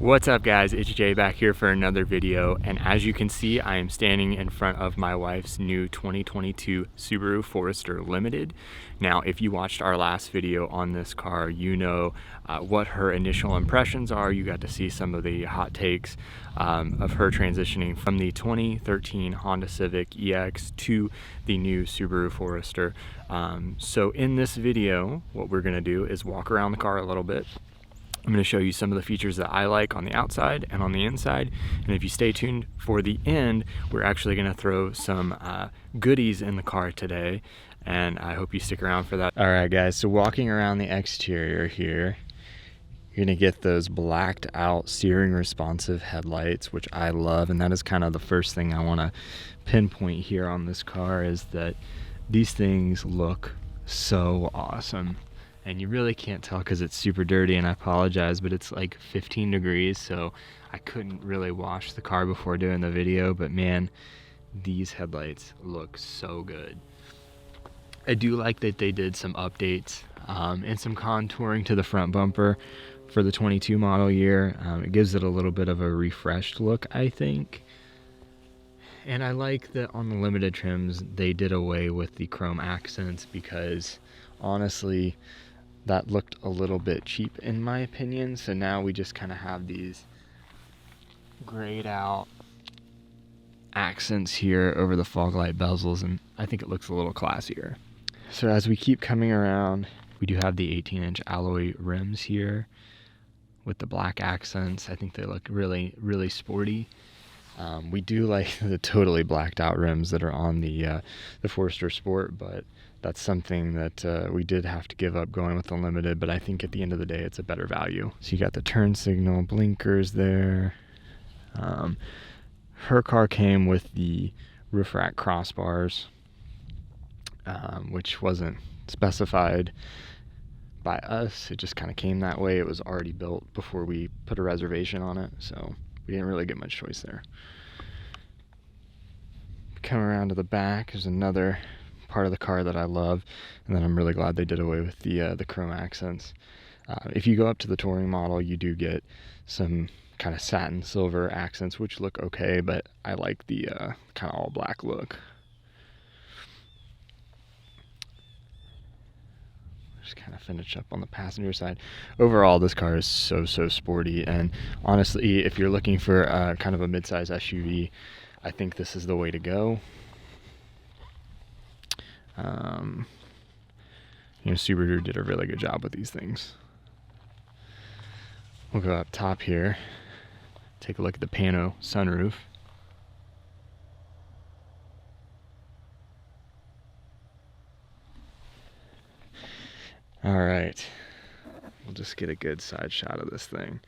What's up guys, it's Jay back here for another video, and as you can see I am standing in front of my wife's new 2022 Subaru Forester Limited. Now if you watched our last video on this car, you know what her initial impressions are. You got to see some of the hot takes of her transitioning from the 2013 Honda Civic EX to the new Subaru Forester. So in this video what we're going to do is walk around the car a little bit. I'm going to show you some of the features that I like on the outside and on the inside, and if you stay tuned for the end, we're actually going to throw some goodies in the car today, and I hope you stick around for that. Alright guys, so walking around the exterior here, you're going to get those blacked out steering responsive headlights, which I love, and that is kind of the first thing I want to pinpoint here on this car, is that these things look so awesome. And you really can't tell because it's super dirty, and I apologize, but it's like 15 degrees, so I couldn't really wash the car before doing the video, but man, these headlights look so good. I do like that they did some updates and some contouring to the front bumper for the 22 model year. It gives it a little bit of a refreshed look, I think. And I like that on the limited trims they did away with the chrome accents, because honestly that looked a little bit cheap in my opinion. So now we just kind of have these grayed out accents here over the fog light bezels, and I think it looks a little classier. So as we keep coming around, we do have the 18-inch alloy rims here with the black accents. I think they look really sporty. We do like the totally blacked out rims that are on the Forester Sport, but that's something that we did have to give up going with the Limited, but I think at the end of the day it's a better value. So you got the turn signal blinkers there. Her car came with the roof rack crossbars, which wasn't specified by us. It just kind of came that way. It was already built before we put a reservation on it, so we didn't really get much choice there. Come around to the back, there's another part of the car that I love, and then I'm really glad they did away with the chrome accents. If you go up to the touring model, you do get some kind of satin silver accents, which look okay, but I like the kind of all black look. Just kind of finish up on the passenger side. Overall, this car is so sporty, and honestly, if you're looking for kind of a mid-size SUV, I think this is the way to go. You know, Subaru did a really good job with these things. We'll go up top here, take a look at the pano sunroof. All right, we'll just get a good side shot of this thing.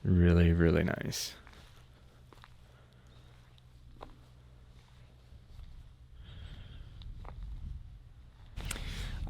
Really nice.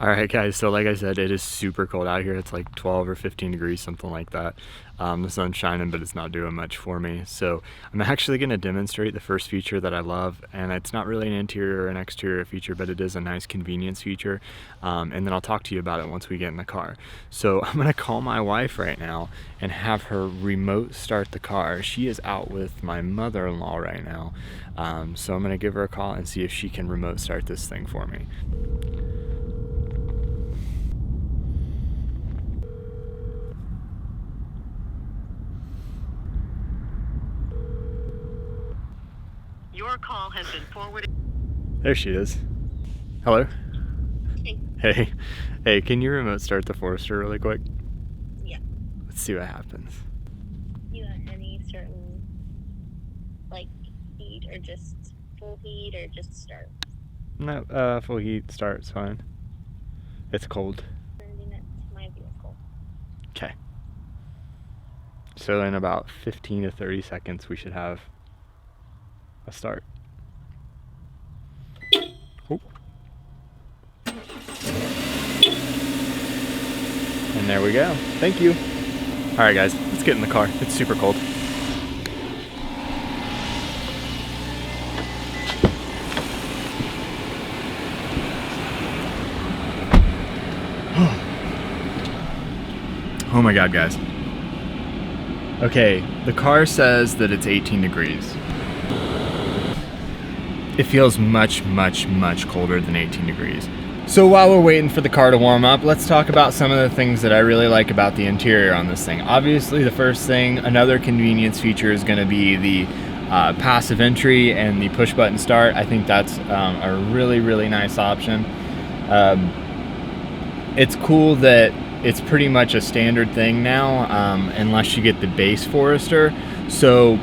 Alright guys, so like I said, it is super cold out here. It's like 12 or 15 degrees, something like that. The sun's shining, but it's not doing much for me. So I'm actually going to demonstrate the first feature that I love, and it's not really an interior or an exterior feature, but it is a nice convenience feature. And then I'll talk to you about it once we get in the car. So I'm going to call my wife right now and have her remote start the car. She is out with my mother-in-law right now. So I'm going to give her a call and see if she can remote start this thing for me. Your call has been forwarded. There she is. Hello? Hey. Hey, can you remote start the Forester really quick? Yeah. Let's see what happens. You want any certain, like, heat, or just full heat, or just start? No, full heat start's fine. It's cold. Sending it to my vehicle. Okay. So in about 15 to 30 seconds we should have a start. Oh. And there we go. Thank you. Alright guys, let's get in the car. It's super cold. Oh my God, guys. Okay, the car says that it's 18 degrees. It feels much, much, much colder than 18 degrees. So while we're waiting for the car to warm up, let's talk about some of the things that I really like about the interior on this thing. Obviously, the first thing, another convenience feature is gonna be the passive entry and the push button start. I think that's a really, really nice option. It's cool that it's pretty much a standard thing now, unless you get the base Forester. So,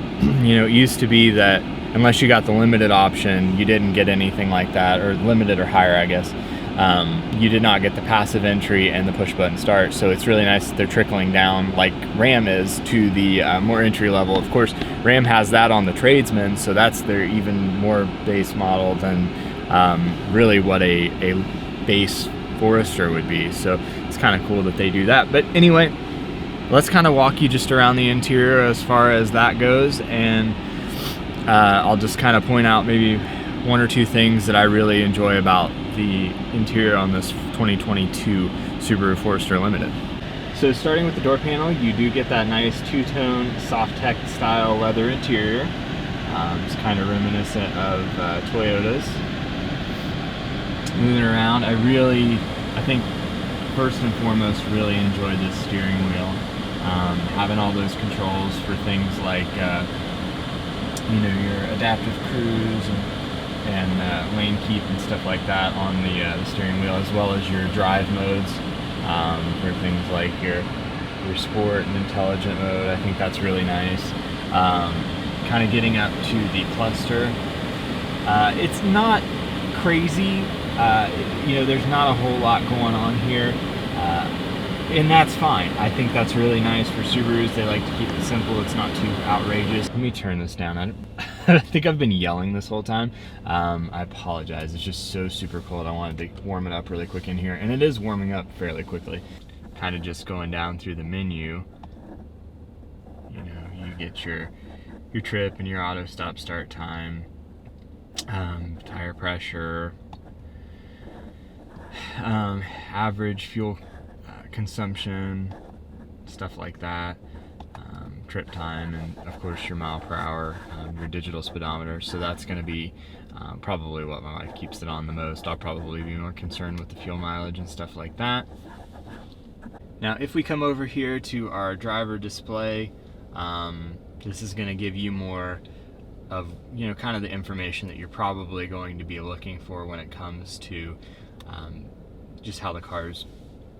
you know, it used to be that unless you got the limited option, you didn't get anything like that, or limited or higher, I guess. You did not get the passive entry and the push button start. So it's really nice that they're trickling down like Ram is to the more entry level. Of course, Ram has that on the Tradesman, so that's their even more base model than really what a base Forester would be. So it's kind of cool that they do that. But anyway, let's kind of walk you just around the interior as far as that goes, and I'll just kind of point out maybe one or two things that I really enjoy about the interior on this 2022 Subaru Forester Limited. So starting with the door panel, you do get that nice two-tone soft tech style leather interior. It's kind of reminiscent of Toyota's. Moving around, I think first and foremost really enjoy this steering wheel. Having all those controls for things like you know, your adaptive cruise and lane keep and stuff like that on the steering wheel, as well as your drive modes for things like your sport and intelligent mode. I think that's really nice. Kind of getting up to the cluster, it's not crazy. You know, there's not a whole lot going on here, and that's fine. I think that's really nice for Subarus. They like to keep it simple. It's not too outrageous. Let me turn this down. I think I've been yelling this whole time. I apologize. It's just so super cold. I wanted to warm it up really quick in here, and it is warming up fairly quickly. Kind of just going down through the menu. You know, you get your trip and your auto stop start time, tire pressure, average fuel consumption, stuff like that, trip time, and of course your mile per hour, your digital speedometer. So that's going to be probably what my wife keeps it on the most. I'll probably be more concerned with the fuel mileage and stuff like that. Now if we come over here to our driver display, this is going to give you more of, you know, kind of the information that you're probably going to be looking for when it comes to just how the car's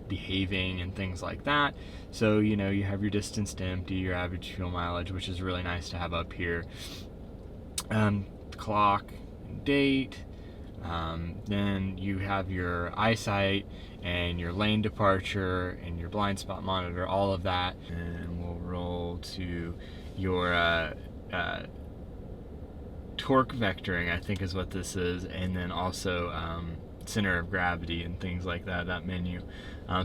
behaving and things like that. So, you know, you have your distance to empty, your average fuel mileage, which is really nice to have up here. Clock and date. Then you have your eyesight and your lane departure and your blind spot monitor, all of that. And we'll roll to your torque vectoring, I think is what this is, and then also center of gravity and things like that, that menu.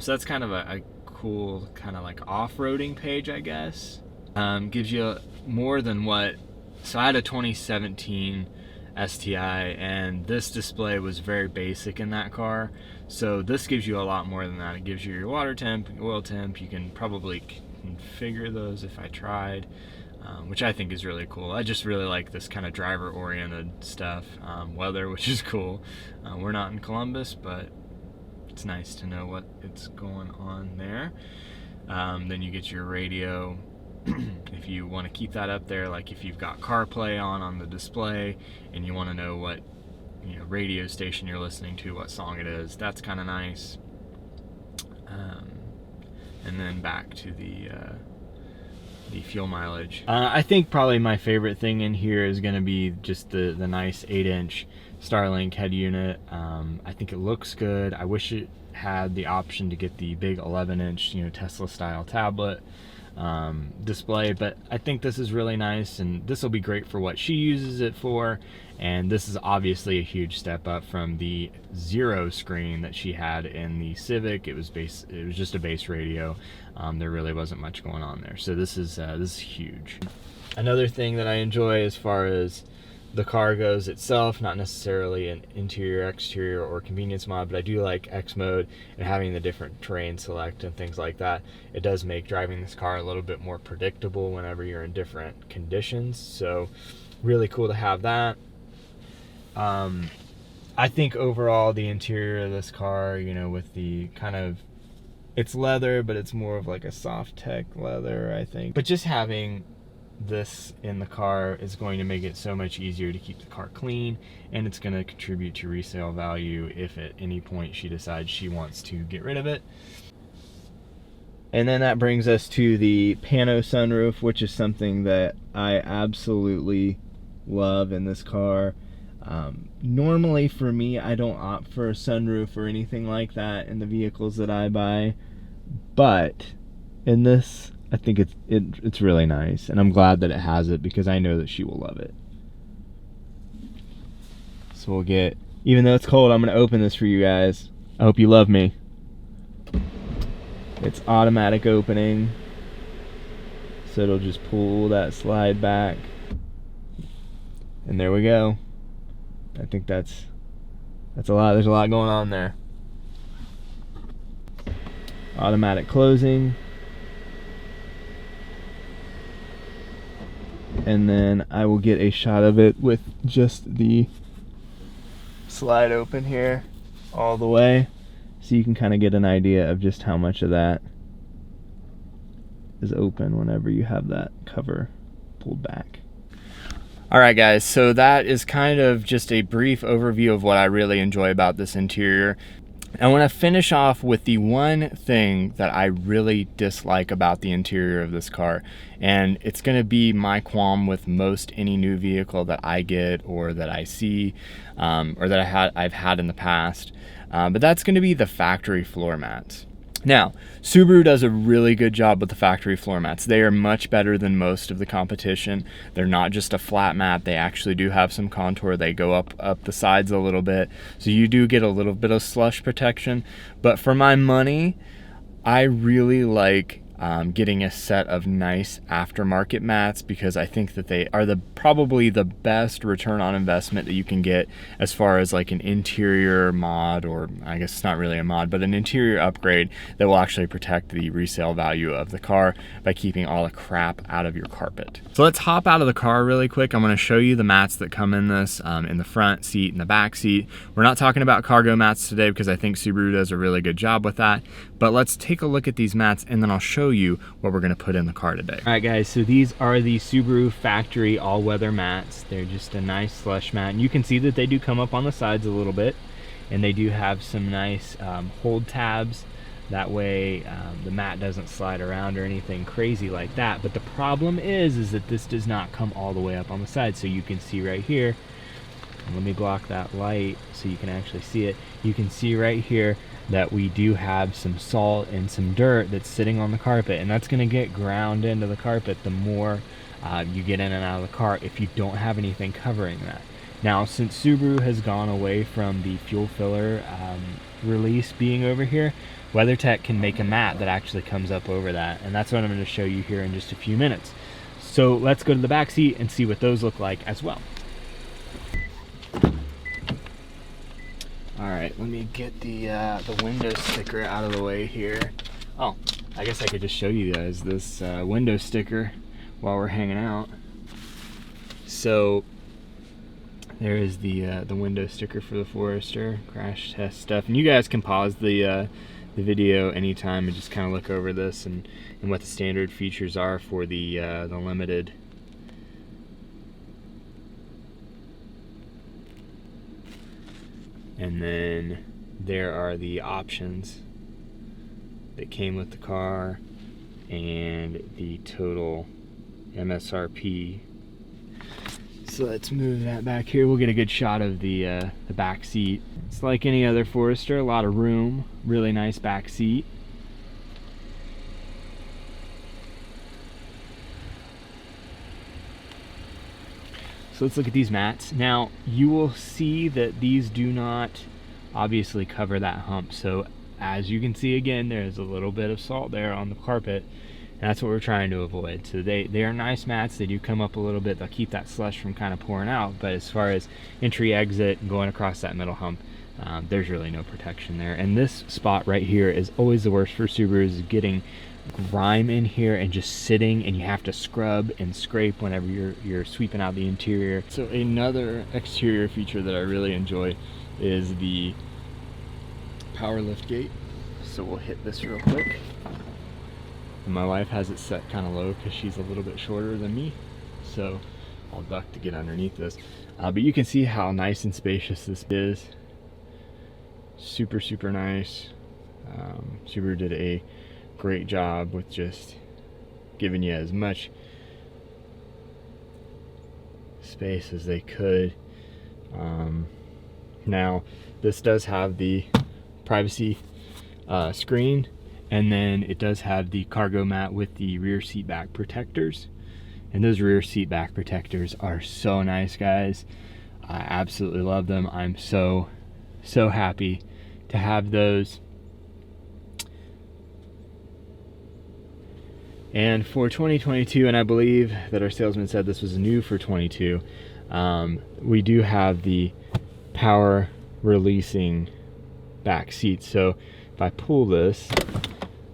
So that's kind of a cool kind of like off-roading page, I guess. Gives you more than what, so I had a 2017 STI, and this display was very basic in that car. So this gives you a lot more than that. It gives you your water temp, oil temp. You can probably configure those if I tried, which I think is really cool. I just really like this kind of driver-oriented stuff. Weather, which is cool. We're not in Columbus, but it's nice to know what it's going on there. Then you get your radio. If you want to keep that up there, like if you've got CarPlay on the display and you want to know what, you know, radio station you're listening to, what song it is, that's kind of nice. And then back to the fuel mileage. I think probably my favorite thing in here is going to be just the nice 8-inch Starlink head unit. I think it looks good. I wish it had the option to get the big 11-inch, you know, Tesla style tablet display, but I think this is really nice, and this will be great for what she uses it for. And this is obviously a huge step up from the 0 screen that she had in the Civic. It was just a base radio. There really wasn't much going on there. So this is huge. Another thing that I enjoy as far as the car goes itself, not necessarily an interior, exterior, or convenience mod, but I do like X mode and having the different terrain select and things like that. It does make driving this car a little bit more predictable whenever you're in different conditions. So really cool to have that. I think overall the interior of this car, you know, with the kind of, it's leather, but it's more of like a soft tech leather, I think. But just having this in the car is going to make it so much easier to keep the car clean, and it's going to contribute to resale value if at any point she decides she wants to get rid of it. And then that brings us to the pano sunroof, which is something that I absolutely love in this car. Normally for me, I don't opt for a sunroof or anything like that in the vehicles that I buy, but in this, I think it's really nice, and I'm glad that it has it because I know that she will love it. So we'll get, even though it's cold, I'm going to open this for you guys. I hope you love me. It's automatic opening, so it'll just pull that slide back, and there we go. I think that's a lot. There's a lot going on there. Automatic closing. And then I will get a shot of it with just the slide open here all the way, so you can kind of get an idea of just how much of that is open whenever you have that cover pulled back. All right, guys, so that is kind of just a brief overview of what I really enjoy about this interior. I want to finish off with the one thing that I really dislike about the interior of this car, and it's going to be my qualm with most any new vehicle that I get or that I see or that I've had in the past, but that's going to be the factory floor mats. Now, Subaru does a really good job with the factory floor mats. They are much better than most of the competition. They're not just a flat mat. They actually do have some contour. They go up the sides a little bit, so you do get a little bit of slush protection. But for my money, I really like getting a set of nice aftermarket mats, because I think that they are probably the best return on investment that you can get as far as like an interior mod, or I guess it's not really a mod, but an interior upgrade that will actually protect the resale value of the car by keeping all the crap out of your carpet. So let's hop out of the car really quick. I'm going to show you the mats that come in this, in the front seat and the back seat. We're not talking about cargo mats today because I think Subaru does a really good job with that, but let's take a look at these mats and then I'll show you what we're going to put in the car today. All right, guys, so these are the Subaru factory all-weather mats. They're just a nice slush mat, and you can see that they do come up on the sides a little bit, and they do have some nice hold tabs. That way the mat doesn't slide around or anything crazy like that. But the problem is that this does not come all the way up on the side. So you can see right here, and let me block that light so you can actually see it. You can see right here that we do have some salt and some dirt that's sitting on the carpet, and that's going to get ground into the carpet the more you get in and out of the car if you don't have anything covering that. Now, since Subaru has gone away from the fuel filler release being over here, WeatherTech can make a mat that actually comes up over that, and that's what I'm going to show you here in just a few minutes. So let's go to the back seat and see what those look like as well. All right, let me get the window sticker out of the way here. Oh, I guess I could just show you guys this window sticker while we're hanging out. So there is the window sticker for the Forester crash test stuff, and you guys can pause the video anytime and just kind of look over this and what the standard features are for the Limited. And then there are the options that came with the car and the total MSRP. So let's move that back here. We'll get a good shot of the back seat. It's like any other Forester, a lot of room, really nice back seat. So let's look at these mats. Now, you will see that these do not obviously cover that hump. So as you can see again, there's a little bit of salt there on the carpet, And that's what we're trying to avoid. So they are nice mats. They do come up a little bit. They'll keep that slush from kind of pouring out. But as far as entry, exit, going across that middle hump, there's really no protection there. And this spot right here is always the worst for Subarus, is getting grime in here and just sitting, and you have to scrub and scrape whenever you're sweeping out the interior. So another exterior feature that I really enjoy is the power lift gate. So we'll hit this real quick. And my wife has it set kind of low because she's a little bit shorter than me, so I'll duck to get underneath this. But you can see how nice and spacious this is. Super, super nice. Subaru did a great job with just giving you as much space as they could. Now this does have the privacy screen, and then it does have the cargo mat with the rear seat back protectors, and those rear seat back protectors are so nice, guys. I absolutely love them. I'm so happy to have those. And for 2022, and I believe that our salesman said this was new for 22, we do have the power releasing back seat. So if I pull this,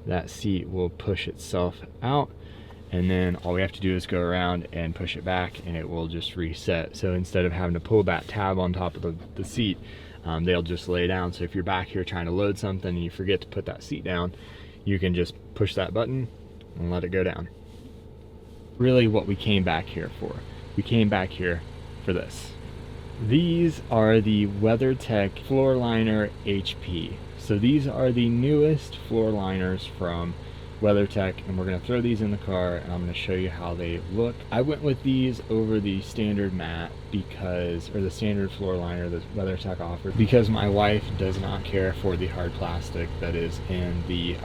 that seat will push itself out, and then all we have to do is go around and push it back, and it will just reset. So instead of having to pull that tab on top of the seat, they'll just lay down. So if you're back here trying to load something and you forget to put that seat down, you can just push that button and let it go down. Really what we came back here for. We came back here for this. These are the WeatherTech Floor Liner HP. So these are the newest floor liners from WeatherTech, and we're going to throw these in the car and I'm going to show you how they look. I went with these over the standard mat because, or the standard floor liner that WeatherTech offers, because my wife does not care for the hard plastic that is in the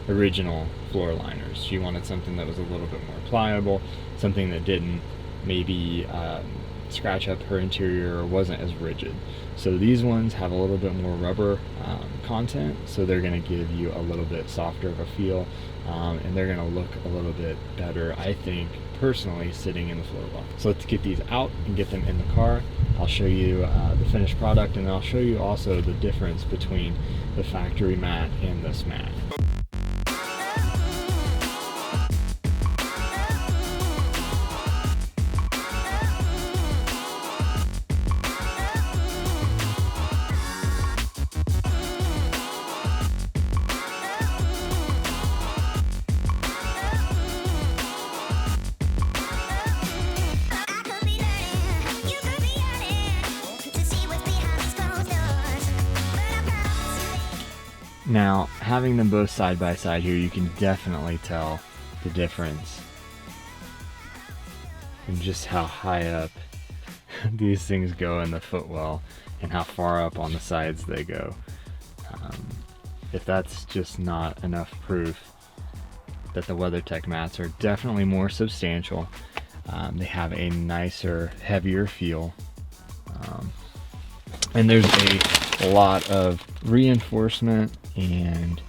original floor liners. She wanted something that was a little bit more pliable, something that didn't maybe scratch up her interior or wasn't as rigid. So these ones have a little bit more rubber content, so they're going to give you a little bit softer of a feel, and they're going to look a little bit better, I think, personally, sitting in the floor well. So let's get these out and get them in the car. I'll show you the finished product, and I'll show you also the difference between the factory mat and this mat. Now, having them both side by side here, you can definitely tell the difference in just how high up these things go in the footwell and how far up on the sides they go. If that's just not enough proof that the WeatherTech mats are definitely more substantial. They have a nicer, heavier feel. And there's a lot of reinforcement and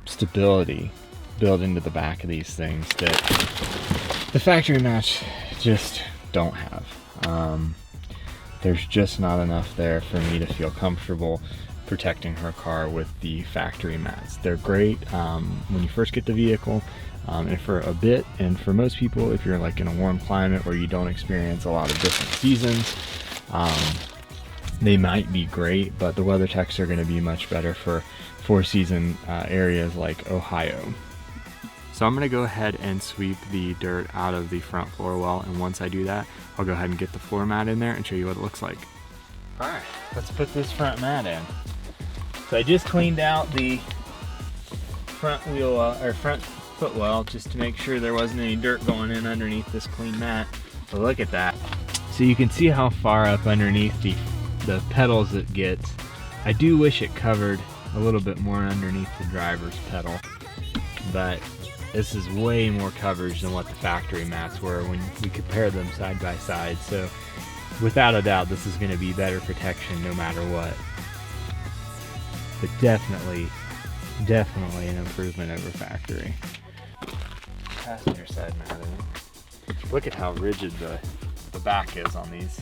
stability built into the back of these things that the factory mats just don't have. There's just not enough there for me to feel comfortable protecting her car with the factory mats. They're great when you first get the vehicle, and for a bit, and for most people, if you're like in a warm climate where you don't experience a lot of different seasons, they might be great, but the WeatherTechs are going to be much better for four-season areas like Ohio. So I'm going to go ahead and sweep the dirt out of the front floor well, and once I do that, I'll go ahead and get the floor mat in there and show you what it looks like. Alright, let's put this front mat in. So I just cleaned out the front wheel, or front footwell, just to make sure there wasn't any dirt going in underneath this clean mat. But look at that. So you can see how far up underneath the pedals it gets. I do wish it covered a little bit more underneath the driver's pedal, but this is way more coverage than what the factory mats were when we compare them side by side. So without a doubt, this is going to be better protection no matter what. But definitely an improvement over factory. passenger side matting. Look at how rigid the back is on these,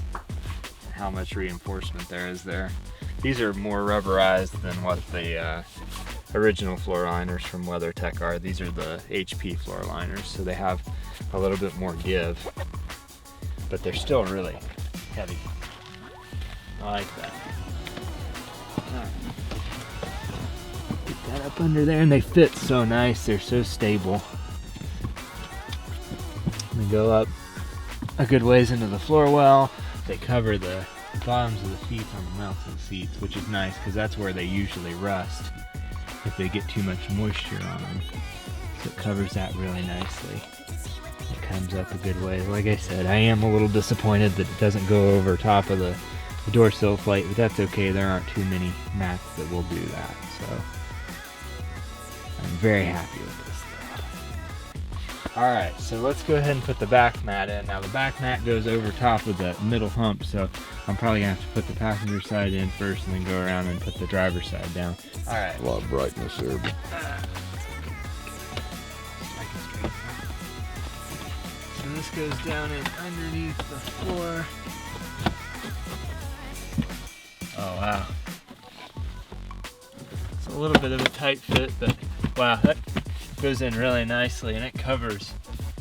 and how much reinforcement there is there. These are more rubberized than what the original floor liners from WeatherTech are. These are the HP floor liners, so they have a little bit more give, but they're still really heavy. I like that. Right. Get that up under there, and they fit so nice. They're so stable. They go up a good ways into the floor well. They cover the bottoms of the feet on the mounts of the seats, which is nice because that's where they usually rust if they get too much moisture on them. So it covers that really nicely. It comes up a good way. Like I said, I am a little disappointed that it doesn't go over top of the door sill plate, but that's okay. There aren't too many mats that will do that, so I'm very happy with this though. Alright, so let's go ahead and put the back mat in. Now the back mat goes over top of the middle hump, so I'm probably going to have to put the passenger side in first and then go around and put the driver's side down. Alright. A lot of brightness there. But... So this goes down in underneath the floor. Oh wow. It's a little bit of a tight fit, but wow, that goes in really nicely and it covers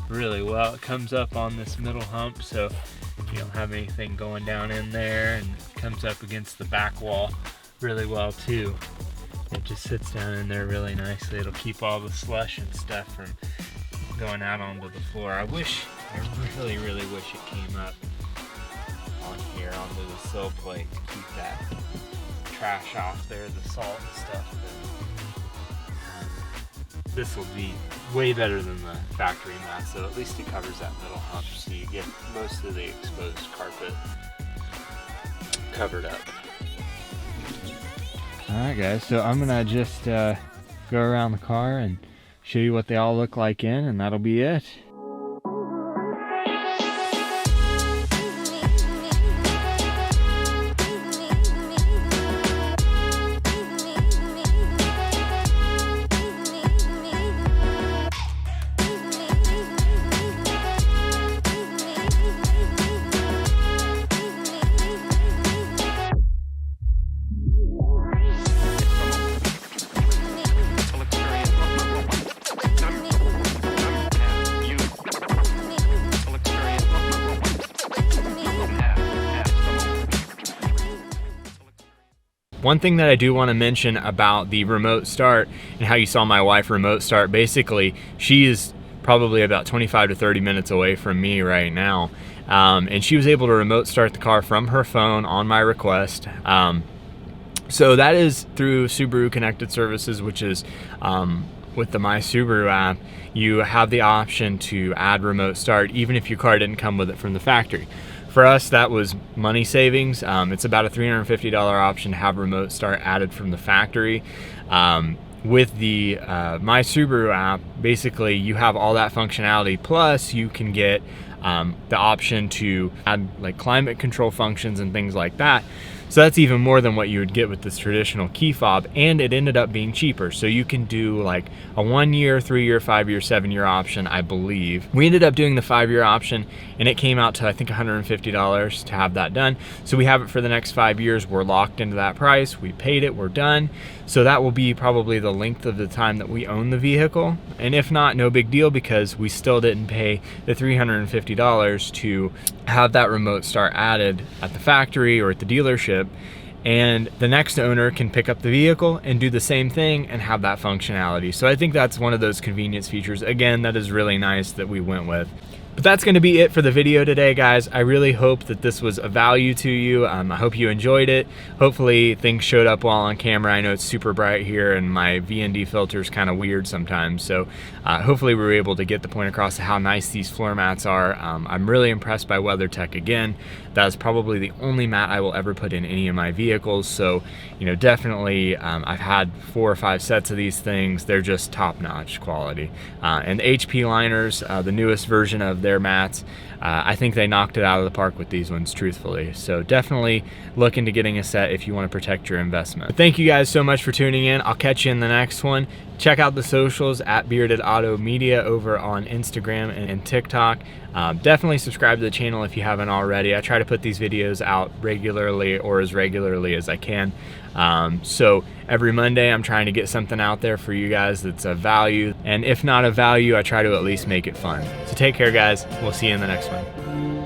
really well. It comes up on this middle hump, so you don't have anything going down in there, and it comes up against the back wall really well too. It just sits down in there really nicely. It'll keep all the slush and stuff from going out onto the floor. I really wish it came up on here onto the sill plate to keep that trash off there, the salt and stuff. But this will be way better than the factory mat, so at least it covers that middle hump, so you get most of the exposed carpet covered up. Alright guys, so I'm gonna just go around the car and show you what they all look like in, and that'll be it. One thing that I do want to mention about the remote start and how you saw my wife remote start, basically she is probably about 25 to 30 minutes away from me right now, and she was able to remote start the car from her phone on my request. So that is through Subaru Connected Services, which is with the My Subaru app. You have the option to add remote start even if your car didn't come with it from the factory. For us, that was money savings. It's about a $350 option to have remote start added from the factory. With the My Subaru app, basically you have all that functionality, plus you can get the option to add like climate control functions and things like that. So that's even more than what you would get with this traditional key fob, and it ended up being cheaper. So you can do like a 1 year, 3 year, 5 year, 7 year option, I believe. We ended up doing the 5 year option, and it came out to I think $150 to have that done. So we have it for the next 5 years. We're locked into that price. We paid it, we're done. So that will be probably the length of the time that we own the vehicle. And if not, no big deal, because we still didn't pay the $350 to have that remote start added at the factory or at the dealership. And the next owner can pick up the vehicle and do the same thing and have that functionality. So I think that's one of those convenience features, again, that is really nice that we went with. But that's going to be it for the video today, guys. I really hope that this was of value to you. I hope you enjoyed it. Hopefully things showed up well on camera. I know it's super bright here and my VND filter is kind of weird sometimes. So hopefully we were able to get the point across of how nice these floor mats are. I'm really impressed by WeatherTech again. That is probably the only mat I will ever put in any of my vehicles. So, you know, definitely I've had 4 or 5 sets of these things. They're just top-notch quality. And the HP liners, the newest version of their mats. I think they knocked it out of the park with these ones, truthfully. So definitely look into getting a set if you want to protect your investment. But thank you guys so much for tuning in. I'll catch you in the next one. Check out the socials at Bearded Auto Media over on Instagram and TikTok. Definitely subscribe to the channel if you haven't already. I try to put these videos out regularly, or as regularly as I can. So every Monday I'm trying to get something out there for you guys that's of value, and if not of value, I try to at least make it fun. So take care, guys. We'll see you in the next one.